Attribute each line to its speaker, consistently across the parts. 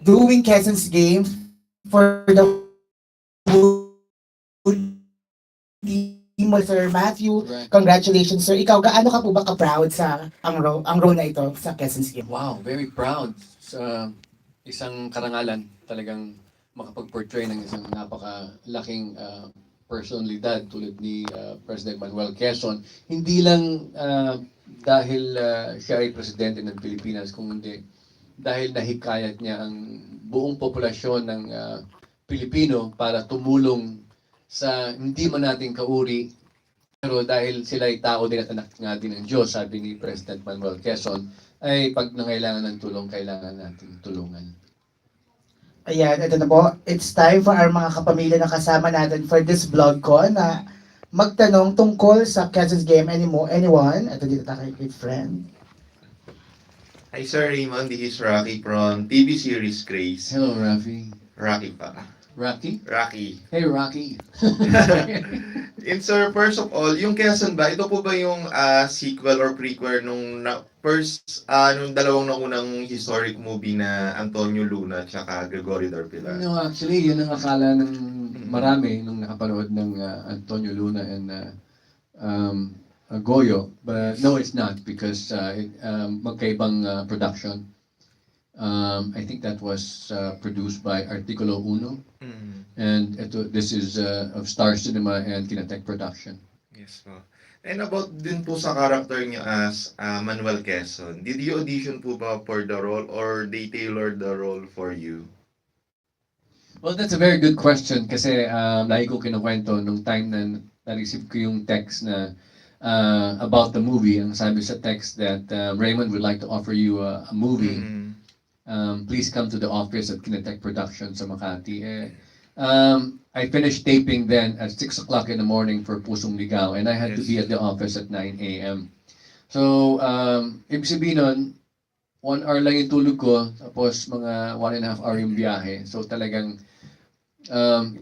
Speaker 1: doing Quezon's game for the team, Sir Matthew.
Speaker 2: Right.
Speaker 1: Congratulations, sir. Ikaw, gaano ka po ba ka-proud sa ang role na ito sa Quezon's game?
Speaker 2: Wow, very proud sa isang karangalan talagang makapag-portray ng isang napakalaking personalidad tulad ni President Manuel Quezon. Hindi lang dahil siya ay presidente ng Pilipinas, kundi dahil nahikayat niya ang buong populasyon ng Pilipino para tumulong sa hindi man nating kauri, pero dahil sila ay tao din at anak nga din ng Diyos, sabi ni President Manuel Quezon, ay pag nangailangan ng tulong, kailangan nating tulungan.
Speaker 1: Ayan, ito na po. It's time for our mga kapamilya na kasama natin for this BlogCon na magtanong tungkol sa Quezon's game. Anyone? Ito dito tayo kay friend.
Speaker 3: Hi Sir Raymond, this is Rocky from TV series Grace.
Speaker 2: Hello, Rafi.
Speaker 3: Rocky pa.
Speaker 2: Rocky?
Speaker 3: Rocky.
Speaker 2: Hey, Rocky.
Speaker 3: And sir, first of all, yung Quezon ba, ito po ba yung sequel or prequel nung nung dalawang naunang historic movie na Antonio Luna at saka Gregorio Darpilar?
Speaker 2: No, actually, yun ang akala ng marami nung nakapanood ng Antonio Luna and Goyo. But no, it's not because magkaibang production. I think that was produced by Artikulo Uno. And this is of Star Cinema and Kinatech Production.
Speaker 3: Yes po. And about din po sa character niyo as Manuel Quezon, did you audition po ba for the role or they tailored the role for you?
Speaker 2: Well, that's a very good question kasi lagi ko kinukwento nung time na na-receive ko yung text na about the movie. Ang sabi sa text that Raymond would like to offer you a movie. Please come to the office at Kinatech Production sa Makati. I finished taping then at 6 o'clock in the morning for Pusong Ligaw and I had to be at the office at 9 a.m. So, ibig sabihin nun, 1 hour lang yung tulog ko, tapos mga 1.5 hour yung biyahe. So talagang,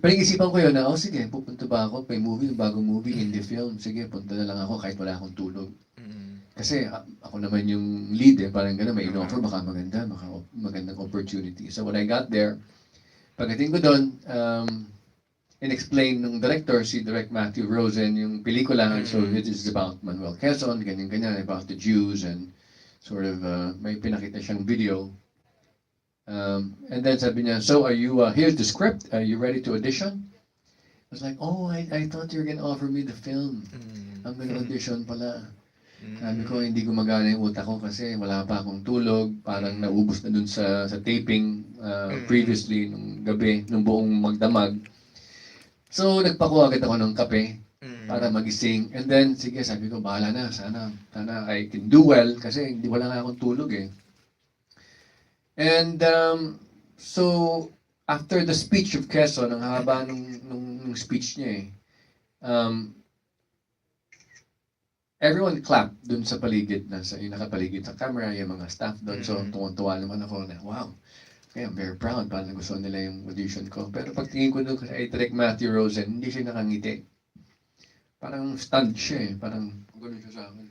Speaker 2: pinag-isipan ko yun na, oh sige, pupunta ba ako, may movie, bagong movie, indie film, sige, punta na lang ako kahit wala akong tulog. Kasi ako naman yung lead parang gano'n, may in-offer, baka magandang opportunity. So when I got there, pagdating ko doon, in-explain ng director, si Direct Matthew Rosen, yung pelikula, so it is about Manuel Quezon, ganyan-ganyan, about the Jews, and sort of, may pinakita siyang video. And then sabi niya, so are you, here's the script, are you ready to audition? I was like, oh, I thought you were gonna offer me the film. I'm gonna audition pala. Sabi ko, hindi gumagana yung utak ko kasi wala pa akong tulog. Parang naubos na dun sa taping previously, nung gabi, nung buong magdamag. So, nagpakuha agad ako ng kape para magising. And then, sige, sabi ko, bahala na. Sana I can do well kasi wala nga akong tulog eh. And so, after the speech of Quezon, ang haba nung speech niya eh, everyone clapped dun sa paligid, yung nakapaligid sa camera, yung mga staff doon. So, tuwan-tuwa naman ako na, wow, okay, I'm very proud. Parang gusto nila yung audition ko. Pero pagtingin ko doon kay Direk Matthew Rosen, hindi siya nakangiti. Parang stunned siya eh. Parang, gano'n siya sa akin.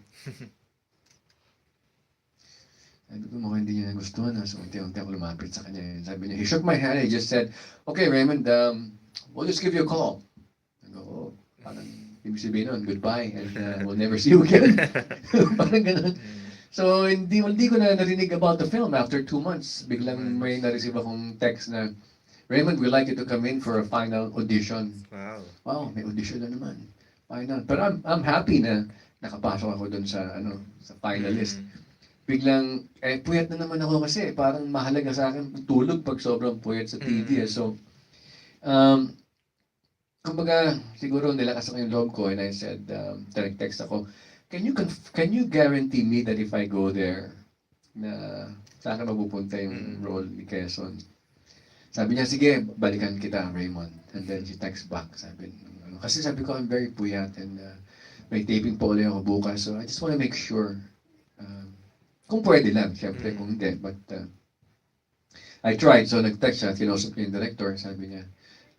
Speaker 2: Sabi ko, mukhang hindi niya nagustuhan. So, unti-unti ako lumapit sa kanya. Sabi niya, he shook my hand. He just said, okay, Raymond, we'll just give you a call. I go, oh, parang, ibig sabihin nun, goodbye, and we'll never see you again. Parang ganun. So, hindi ko na narinig about the film after 2 months. Biglang may na-receive akong text na, Raymond, we'd like you to come in for a final audition.
Speaker 3: Wow.
Speaker 2: Wow, may audition na naman. Final. Pero I'm happy na nakapasok ako dun sa finalist. Biglang, puyat na naman ako kasi parang mahalaga sa akin tulog pag sobrang puyat sa TV. So, kumbaga, siguro nilakas ako yung loob ko and I said, direct text ako, can you guarantee me that if I go there, na saan ka mapupunta yung role ni Quezon? Sabi niya, sige, balikan kita, Raymond. And then she text back, kasi sabi ko, I'm very puyat and may taping pa ulit ako bukas, so I just want to make sure. Kung pwede lang, syempre, kung hindi, but I tried, so nag-text siya, kinausap niya yung director, sabi niya,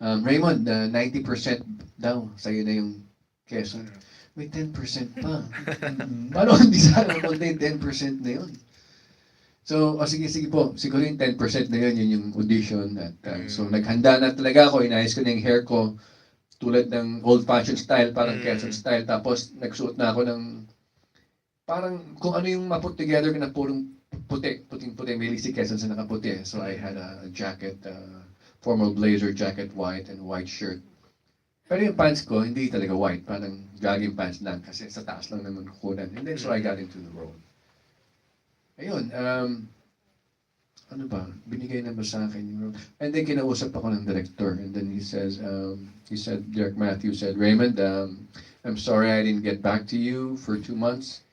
Speaker 2: Raymond, 90% daw, sa'yo na yung Quezon. May 10% pa. Paano hindi sana mapunta yung 10% na yun? So, sige po, siguro yung 10% na yun yung audition. At, so, naghanda na talaga ako, inayos ko na yung hair ko, tulad ng old-fashioned style, parang Quezon style. Tapos, nagsuot na ako ng, parang kung ano yung ma-put together na purong puting-puti. May si Quezon sa nakaputi. So, I had a jacket, formal blazer jacket, white, and white shirt. Pero yung pants ko, hindi talaga white. Parang jogging pants lang kasi sa taas lang naman kukunan. And then, so I got into the role. Ayun, ano ba? Binigay na ba sa akin yung role? And then, kinausap ako ng director. And then he said, Derek Matthews said, Raymond, I'm sorry I didn't get back to you for 2 months.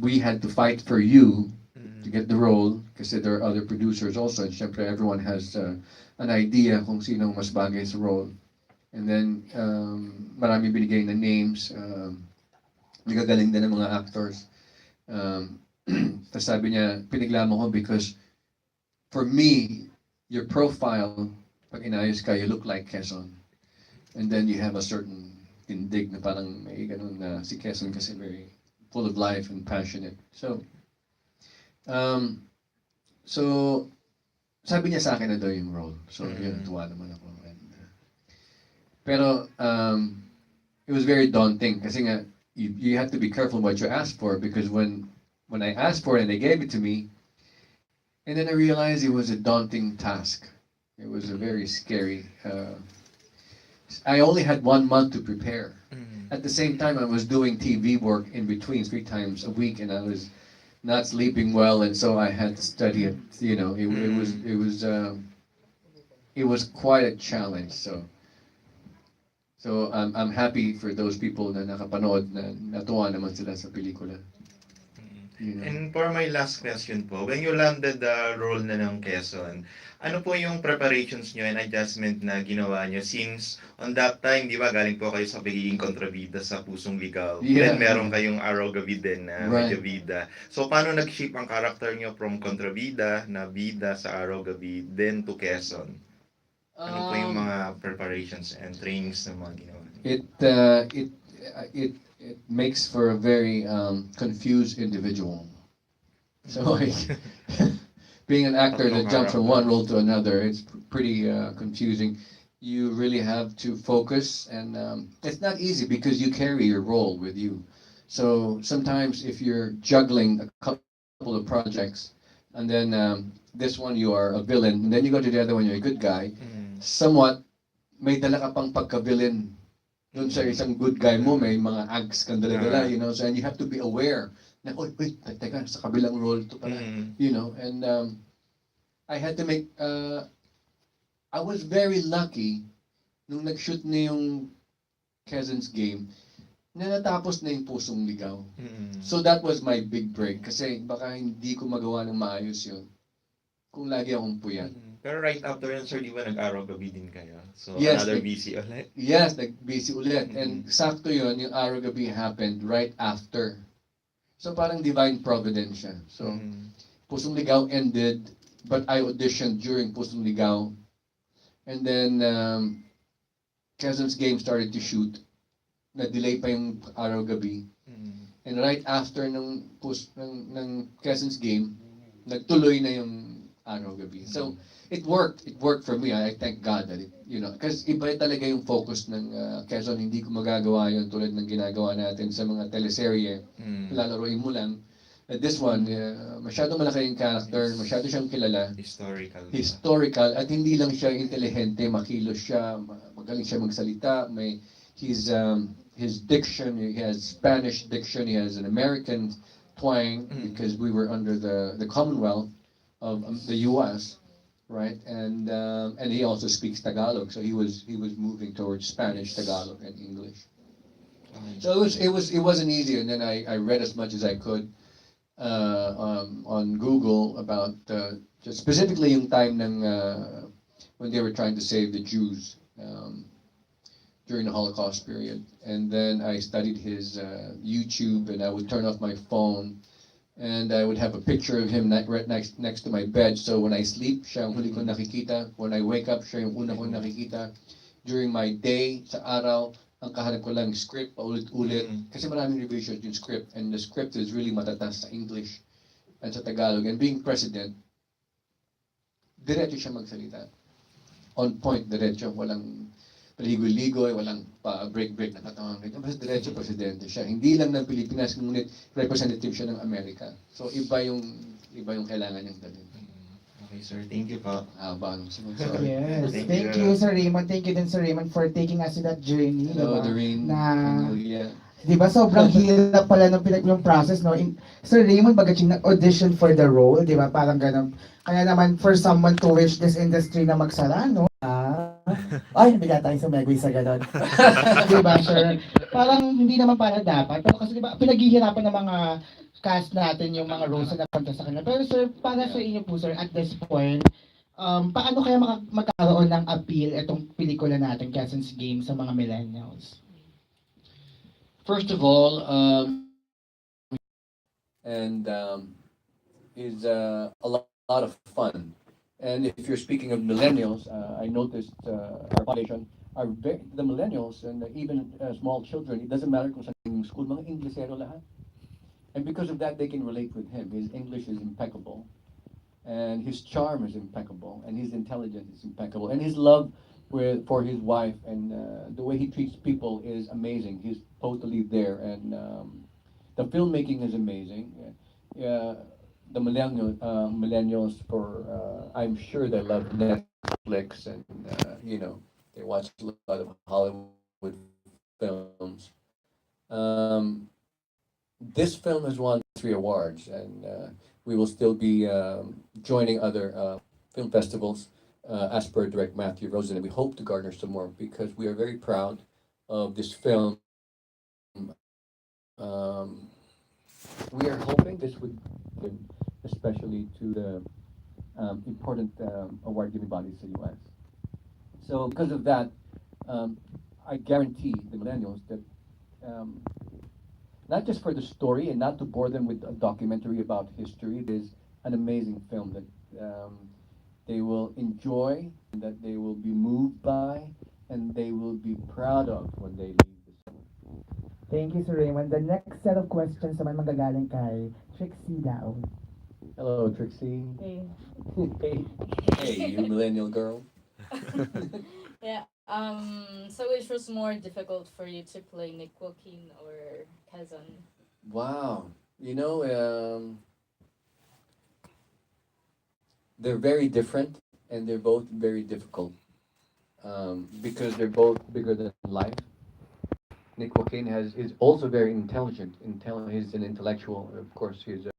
Speaker 2: We had to fight for you to get the role kasi there are other producers also. And syempre, everyone has an idea kung sino mas bagay sa role. And then, marami binigay na names. Nagagaling din ng mga actors. Tapos sabi niya, piniglamo ko because for me, your profile, pag inayos ka, you look like Quezon. And then you have a certain tindig na parang may ganun na si Quezon kasi very full of life and passionate. So, sabi niya sa akin na daw yung role. So, yun, tuwa naman ako. And, pero, it was very daunting kasi nga, you have to be careful what you ask for because when I asked for it and they gave it to me, and then I realized it was a daunting task. It was a very scary. I only had 1 month to prepare. At the same time, I was doing TV work in between 3 times a week, and I was not sleeping well, and so I had to study it. You know, it was quite a challenge. So I'm happy for those people na nakapanood na natuwa naman sila sa pelikula. You know.
Speaker 3: And for my last question po, when you landed the role na ng Quezon, ano po yung preparations nyo and adjustment na ginawa nyo since on that time, di ba, galing po kayo sa pagiging kontrabida sa Pusong Ligaw.
Speaker 2: Yeah.
Speaker 3: Then meron kayong Araw Gabi din na
Speaker 2: Right.
Speaker 3: medyo bida. So paano nag-shape ang character nyo from kontrabida na bida sa Araw Gabi then to Quezon? Ano po yung mga preparations and trainings na mga ginawa nyo?
Speaker 2: It makes for a very confused individual. So being an actor that jumps from one role to another, it's pretty confusing. You really have to focus, and it's not easy because you carry your role with you. So sometimes if you're juggling a couple of projects, and then this one you are a villain, and then you go to the other one you're a good guy, somewhat may dala ka pang pagka-villain. Doon sa isang good guy mo, may mga ags kang dala-dala, you know, so, and you have to be aware na, oh, wait, teka, sa kabilang role to pala, you know, and I had to make, I was very lucky nung nag-shoot na yung Quezon's Game, na natapos na yung Pusong Ligaw. So that was my big break, kasi baka hindi ko magawa ng maayos yun kung lagi akong puyat.
Speaker 3: Pero right after yun, sir, di ba nag-Araw Gabi din kayo? So
Speaker 2: Yes,
Speaker 3: another busy ulit?
Speaker 2: Yes, nag-busy ulit. And sakto yun, yung Araw Gabi happened right after. So parang divine providence siya. So Pusong Ligaw ended, but I auditioned during Pusong Ligaw. And then Quezon's Game started to shoot. Na-delay pa yung Araw Gabi. And right after ng Quezon's Game, nagtuloy na yung Araw Gabi. So it worked for me. I thank God that it, you know, kasi iba talaga yung focus ng Quezon. Hindi ko magagawa yun tulad ng ginagawa natin sa mga teleserye. Lalaroin mo lang. This one, masyado malaki yung character, masyado siyang kilala. Historical, at hindi lang siya intelihente, makilos siya, magaling siya magsalita, may his diction, he has Spanish diction, he has an American twang because we were under the Commonwealth of the US. Right, and he also speaks Tagalog, so he was moving towards Spanish, Tagalog, and English. So it wasn't easy, and then I read as much as I could on Google about just specifically yung time ng when they were trying to save the Jews during the Holocaust period, and then I studied his YouTube, and I would turn off my phone. And I would have a picture of him right next to my bed. So when I sleep, siya ang huli ko nakikita. When I wake up, siya yung una ko nakikita. During my day, sa araw, ang kahanap ko lang script, paulit-ulit. Kasi maraming revisions yung script. And the script is really matatas sa English. and sa Tagalog, and being president, diretso siya magsalita. On point, diretso, walang paligoy-ligoy, walang pa-break-break na katawan. Basta diretso presidente siya. Hindi lang ng Pilipinas, ngunit representative siya ng Amerika. So iba yung kailangan niyang dalhin.
Speaker 3: Okay, sir. Thank you po.
Speaker 2: Haba nung sunod.
Speaker 1: Yes.
Speaker 3: Thank
Speaker 1: Thank
Speaker 3: you.
Speaker 1: you, Sir Raymond. Thank you din, Sir Raymond, for taking us to that journey.
Speaker 2: Hello,
Speaker 1: diba?
Speaker 2: Doreen.
Speaker 1: Na,
Speaker 2: Amelia.
Speaker 1: di ba, sobrang hirap pala yung process, no? Sir Raymond Bagatsing nag-audition for the role, di ba? Parang ganun. Kaya naman, for someone to wish this industry na magsara, no? Ay, bigla tayo sumegoy sa gano'n. Di ba, sir? Parang hindi naman para dapat. Pero kasi di ba, pinaghihirapan ng mga cast natin yung mga roles na napunta sa kanila. Pero sir, para sa inyo po, sir, at this point, paano kaya magkaroon ng appeal itong pelikula natin, Quezon's Game, sa mga millennials?
Speaker 2: First of all, and is a lot of fun. And if you're speaking of millennials, I noticed our population the millennials and even small children. It doesn't matter kung saan yung school, mga Inglesero lahat. And because of that, they can relate with him. His English is impeccable, and his charm is impeccable, and his intelligence is impeccable, and his love for his wife and the way he treats people is amazing. He's totally there, and the filmmaking is amazing. The millennials I'm sure they love Netflix and they watch a lot of Hollywood films. This film has won 3 awards, and we will still be joining other film festivals as per Direct Matthew Rosen, and we hope to garner some more because we are very proud of this film. We are hoping this would give, especially to the important award-giving bodies in the U.S. So because of that, I guarantee the millennials that not just for the story and not to bore them with a documentary about history, it is an amazing film that they will enjoy, that they will be moved by, and they will be proud of when they leave this film.
Speaker 1: Thank you, Sir Raymond. The next set of questions naman magagaling kay Trixie daw.
Speaker 2: Hello, Trixie.
Speaker 4: Hey.
Speaker 2: Hey, hey, you millennial girl.
Speaker 4: Yeah. So which was more difficult for you to play Nick Joaquin or Kazan?
Speaker 2: Wow. They're very different and they're both very difficult because they're both bigger than life. Nick Joaquin is also very intelligent. He's an intellectual. Of course, he's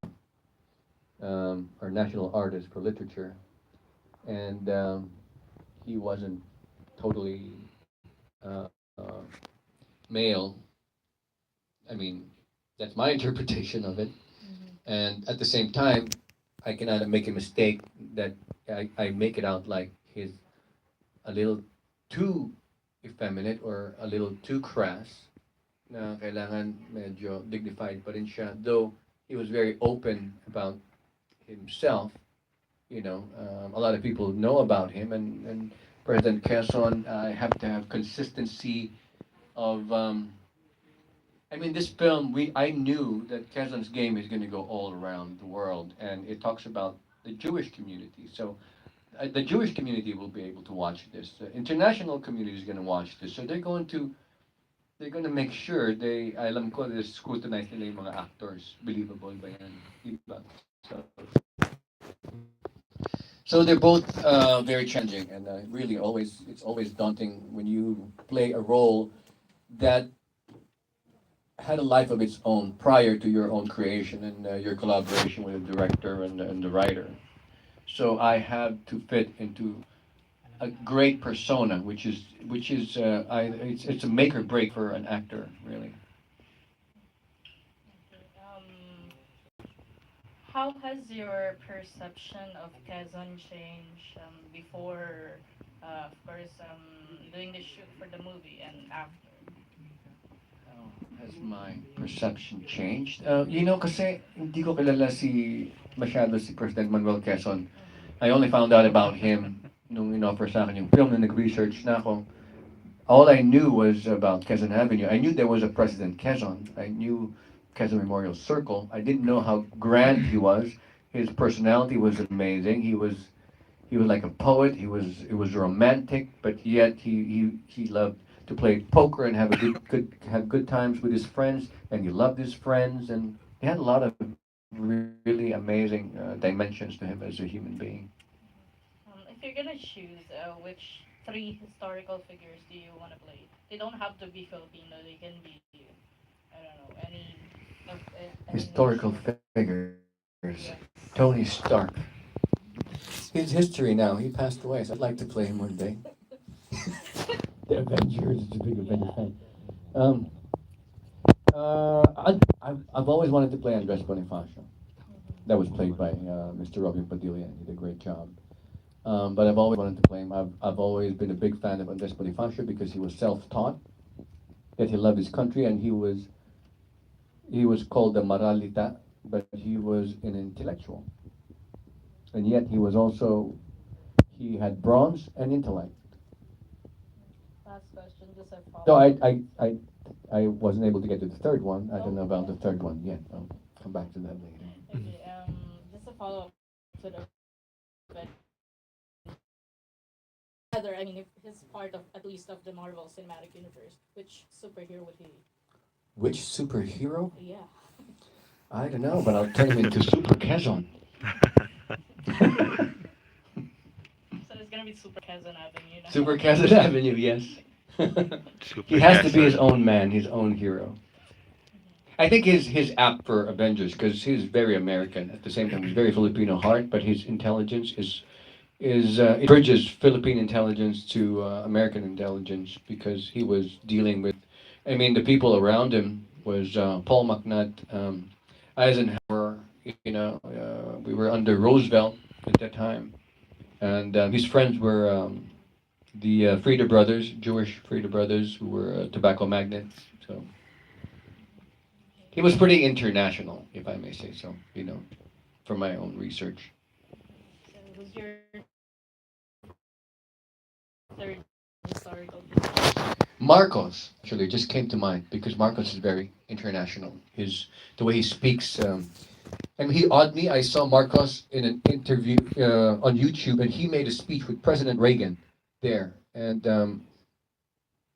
Speaker 2: our national artist for literature, and he wasn't totally uh, uh, male. I mean, that's my interpretation of it. And at the same time, I cannot make a mistake that I make it out like he's a little too effeminate or a little too crass. Na kailangan medyo dignified pa rin siya. Though he was very open about himself, a lot of people know about him, and President Quezon, I have to have consistency of. This film, I knew that Quezon's Game is going to go all around the world, and it talks about the Jewish community. So the Jewish community will be able to watch this. The international community is going to watch this. So they're going to make sure alam ko, they scrutinize nila yung mga actors. Believable ba yan? Diba? So they're both very challenging, and really it's always daunting when you play a role that had a life of its own prior to your own creation and your collaboration with the director and the writer. So I have to fit into a great persona, which is it's a make or break for an actor, really.
Speaker 4: How has your perception of Quezon changed before, of course, doing the shoot for the movie and after?
Speaker 2: Has my perception changed? Kasi hindi ko kilala masyado si President Manuel Quezon. I only found out about him nung in-offer sa akin yung film na nag-research na ako. All I knew was about Quezon Avenue. I knew there was a President Quezon. I knew Quezon Memorial Circle. I didn't know how grand he was. His personality was amazing. He was like a poet. He was romantic, but yet he loved to play poker and have a have good times with his friends, and he loved his friends, and he had a lot of really amazing dimensions to him as a human being.
Speaker 4: If you're gonna choose, which three historical figures do you want to play? They don't have to be Filipino. They can be, I don't know, any
Speaker 2: Historical
Speaker 4: nation.
Speaker 2: figures.
Speaker 4: Yes.
Speaker 2: Tony Stark. His history now. He passed away, so I'd like to play him one day. The Avengers. It's a big Avengers
Speaker 4: Yeah.
Speaker 2: fan. Um, I've always wanted to play Andres Bonifacio. That was played by Mr. Robin Padilla. He did a great job. But I've always wanted to play him. I've always been a big fan of Andres Bonifacio because he was self-taught, that he loved his country, and he was called the Maralita, but he was an intellectual, and yet he had bronze and intellect.
Speaker 4: Last question, just a
Speaker 2: So
Speaker 4: follow-up.
Speaker 2: I wasn't able to get to the third one. I don't know about the
Speaker 4: Okay.
Speaker 2: third one yet. I'll come back to that later.
Speaker 4: Okay. Just a follow-up to the whether I mean if he's part of at least of the Marvel Cinematic Universe, which superhero would he?
Speaker 2: Which superhero?
Speaker 4: Yeah.
Speaker 2: I don't know, but I'll turn him into Super Kazon.
Speaker 4: So it's gonna be Super Kazan Avenue now.
Speaker 2: Super Kazan Avenue, yes. He has to be his own man, his own hero. I think his apt for Avengers because he's very American. At the same time, he's very Filipino heart, but his intelligence is it bridges Philippine intelligence to American intelligence because he was dealing with. I mean, the people around him was Paul McNutt, Eisenhower. We were under Roosevelt at that time, and his friends were the Frieda brothers, Jewish Frieda brothers, who were tobacco magnates. So he was pretty international, if I may say so. From my own research.
Speaker 4: So who's your third historical figure?
Speaker 2: Marcos actually just came to mind because Marcos is very international. The way he speaks, and he awed me. I saw Marcos in an interview on YouTube, and he made a speech with President Reagan there, and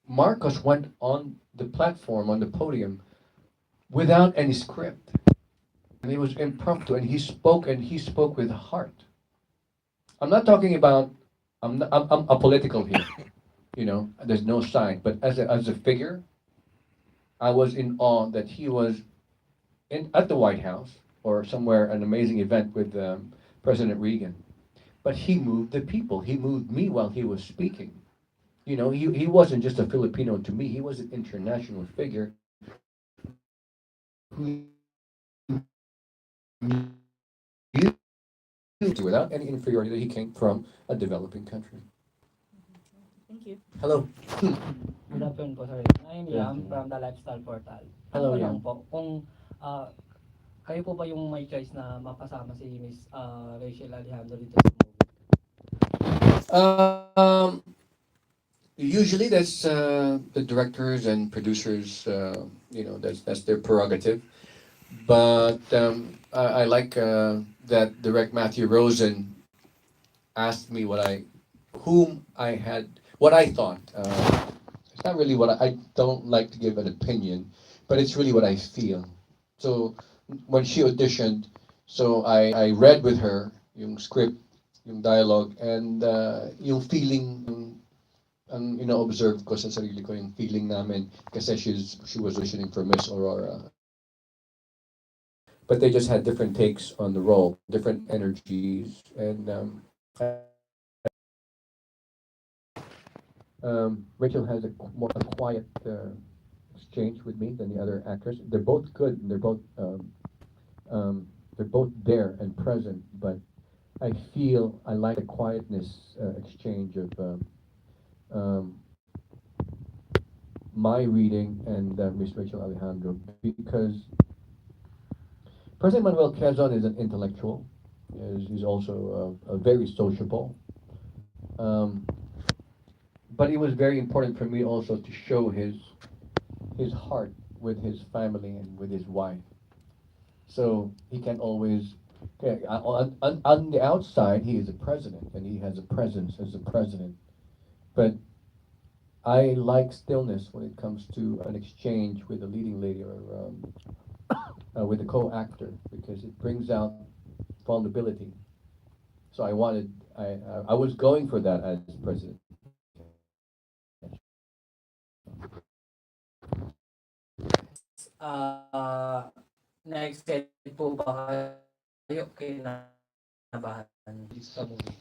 Speaker 2: Marcos went on the platform on the podium without any script, and it was impromptu, and he spoke with heart. I'm not talking about. I'm apolitical here. There's no side, but as a figure, I was in awe that he was at the White House or somewhere an amazing event with President Reagan. But he moved the people. He moved me while he was speaking. He wasn't just a Filipino to me. He was an international figure who knew without any inferiority that he came from a developing country.
Speaker 4: Thank you.
Speaker 2: Hello.
Speaker 5: Good afternoon po, sir. I'm
Speaker 2: Good
Speaker 5: Yam
Speaker 2: afternoon.
Speaker 5: from the Lifestyle Portal.
Speaker 2: Hello,
Speaker 5: Ano
Speaker 2: Yam.
Speaker 5: lang po, kung kayo po ba yung may choice na mapasama si Miss Rachel Alejandro dito sa movie?
Speaker 2: Um, Usually that's the directors and producers. That's their prerogative. But I like that direct Matthew Rosen asked me what I thought. It's not really I don't like to give an opinion, but it's really what I feel. So when she auditioned, so I read with her yung script, yung dialogue, and yung feeling ang ino-observe ko sa sarili ko yung feeling namin kasi she was auditioning for Miss Aurora. But they just had different takes on the role, different energies, and Rachel has more a quiet exchange with me than the other actors. They're both good, and they're both there and present. But I feel I like the quietness exchange of my reading and Miss Rachel Alejandro because President Manuel Quezon is an intellectual. He's also a very sociable. Um, but it was very important for me also to show his heart with his family and with his wife. So he can always Okay, on the outside, he is a president, and he has a presence as a president. But I like stillness when it comes to an exchange with a leading lady or with a co-actor because it brings out vulnerability. So I was going for that as president.
Speaker 5: Na-excited po ba kayo? Kinabahan sa movie?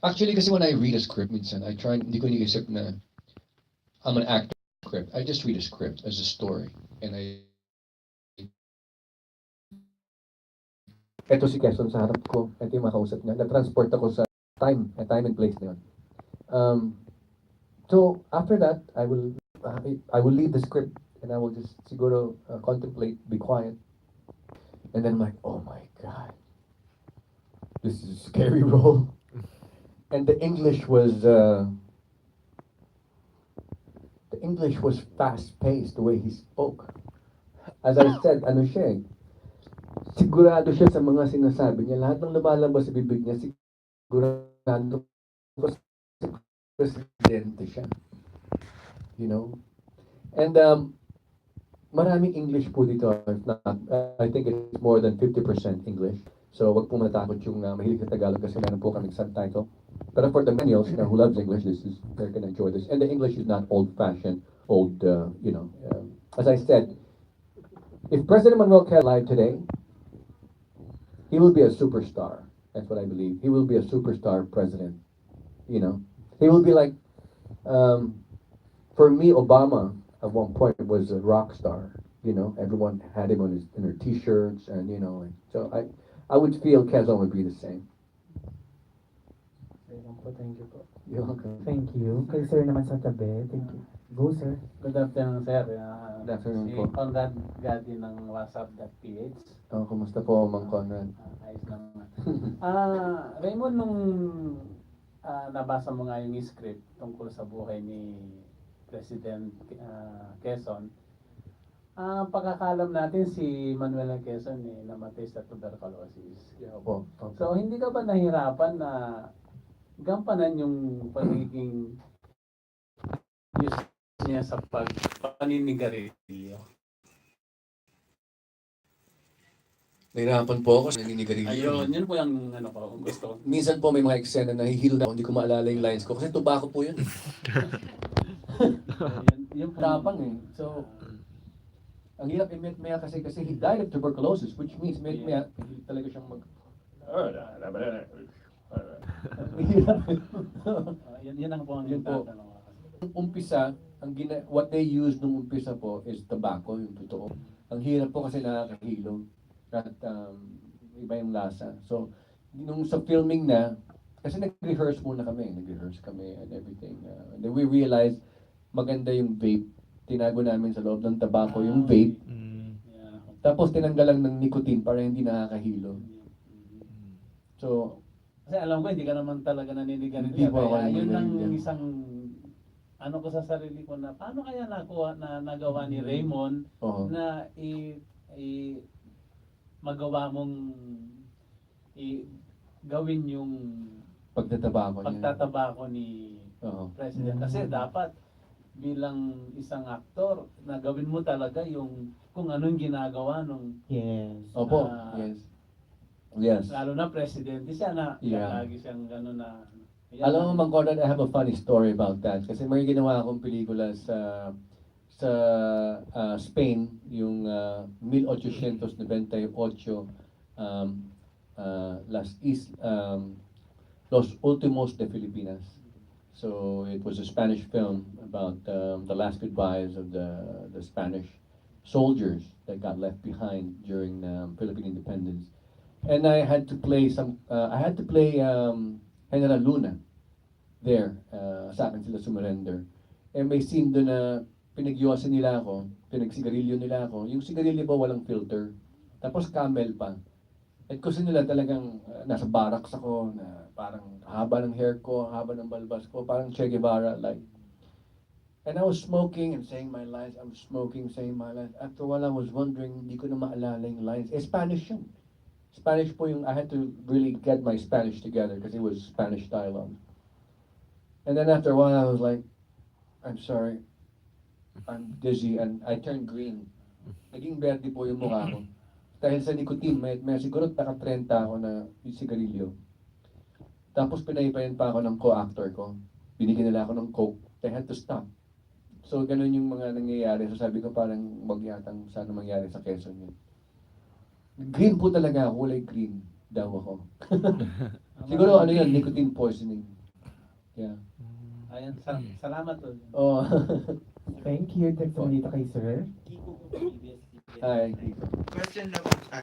Speaker 2: Actually, kasi when I read a script minsan, hindi ko iniisip na I'm an actor script. I just read a script as a story. And eto si Quezon sa harap ko, ito yung makausap niya. Na-transport ako sa time and place na yun. Um, so, after that, I will leave the script and I will just siguro contemplate, be quiet. And then I'm like, oh my God, this is a scary role. And the English was fast-paced the way he spoke. As I said, ano siya eh, sigurado siya sa mga sinasabi niya. Lahat ng lumalabas sa bibig niya, sigurado ko sa presidente siya. You know? And maraming English po dito. If not, I think it's more than 50% English. So wag po matakot yung mahilig sa Tagalog kasi meron po kaming subtitle. But for the millennials who loves English, they're gonna enjoy this. And the English is not old-fashioned, as I said, if President Manuel Quezon alive today, he will be a superstar. That's what I believe. He will be a superstar president. You know, he will be like, for me, Obama at one point was a rock star. You know, everyone had him in their T-shirts, and so I would feel Quezon would be the same.
Speaker 5: Thank you po.
Speaker 2: You're welcome.
Speaker 1: Thank you. Kay sir naman sa tabi. Thank you. Go, sir.
Speaker 6: Good afternoon, sir.
Speaker 2: Good afternoon
Speaker 6: Si
Speaker 2: po.
Speaker 6: Conrad Gadi ng WhatsApp.ph.
Speaker 2: Kumusta po, Mang Conrad?
Speaker 6: Ayos naman. Raymond, nung nabasa mo nga yung script tungkol sa buhay ni President Quezon, pagkakalam natin si Manuel Quezon namatay sa tuberculosis.
Speaker 2: Opo.
Speaker 6: So, hindi ka ba nahirapan na gampanan yung pagiging use niya sa paninigarilyo?
Speaker 2: Nahirapan po ako sa naninigarilyo.
Speaker 6: Ayun, yun po yung gusto ko.
Speaker 2: Minsan po may mga eksena na nahihilo na ako, hindi ko maalala yung lines ko kasi tobacco po yun.
Speaker 6: Yun po
Speaker 2: Tapang eh. So, ang hirap i-met kasi he died of tuberculosis, which means met talaga siyang
Speaker 6: yun ang po ang
Speaker 2: Yun po.
Speaker 6: tatanong ko.
Speaker 2: Umpisa, what they use nung umpisa po is tobacco, yung totoo. Ang hirap po kasi nakakahilo at iba yung lasa. So, nung sa filming na, kasi nag-rehearse kami and everything. And then we realized maganda yung vape. Tinago namin sa loob ng tobacco yung vape.
Speaker 6: Yeah.
Speaker 2: Tapos tinanggal lang ng nicotine para hindi nakakahilo. So,
Speaker 6: Kasi alam ko, hindi ka naman talaga naninigarilyo.
Speaker 2: Hindi po ako
Speaker 6: Kaya yun ang
Speaker 2: naninigarilyo.
Speaker 6: isang ko sa sarili ko na paano kaya nagawa ni Raymond
Speaker 2: oo.
Speaker 6: na magawa mong gawin yung
Speaker 2: Pagtatabako niya.
Speaker 6: pagtatabako ni
Speaker 2: Oo.
Speaker 6: President. Kasi dapat bilang isang aktor, na gawin mo talaga yung kung anong ginagawa nung
Speaker 1: Yes.
Speaker 2: Opo, yes. Yes.
Speaker 6: lalo na presidente siya na
Speaker 2: Yeah.
Speaker 6: lagi siyang gano'n na
Speaker 2: Alam mo, Mang Conrad, I have a funny story about that. Kasi may ginawa akong pelikula sa Spain, yung 1898, Los Últimos de Filipinas. So it was a Spanish film about the last goodbyes of the Spanish soldiers that got left behind during Philippine independence. And I had to play General Luna there. Sa akin sila surrender. And may scene doon na pinagyosan nila ako, pinagsigarilyo nila ako. Yung sigarilyo po walang filter. Tapos camel pa. At gusto nila talagang nasa barracks ako, na parang haba ng hair ko, haba ng balbas ko, parang Che Guevara like. And I was smoking and saying my lines. I was smoking, saying my lines. After a while, I was wondering, hindi ko na maalala yung lines. Spanish yun.
Speaker 7: Spanish po yung, I had to really get my Spanish together because it was Spanish dialogue. And then after a while, I was like, I'm sorry, I'm dizzy, and I turned green. Naging verde po yung mukha ko. Dahil sa nicotine, may siguro naka-30 ako na yung sigarilyo. Tapos pinaypayan pa ako ng co-actor ko. Binigyan nila ako ng coke. I had to stop. So ganun yung mga nangyayari. So sabi ko parang wag yatang sana mangyari sa Quezon yun. Green po talaga, kulay green daw ako. Siguro ano yun, nicotine poisoning. Yeah.
Speaker 6: Ayan, salamat ulit.
Speaker 7: Oh.
Speaker 1: Thank you. Text mo dito kay sir.
Speaker 7: Hi.
Speaker 3: Question naman,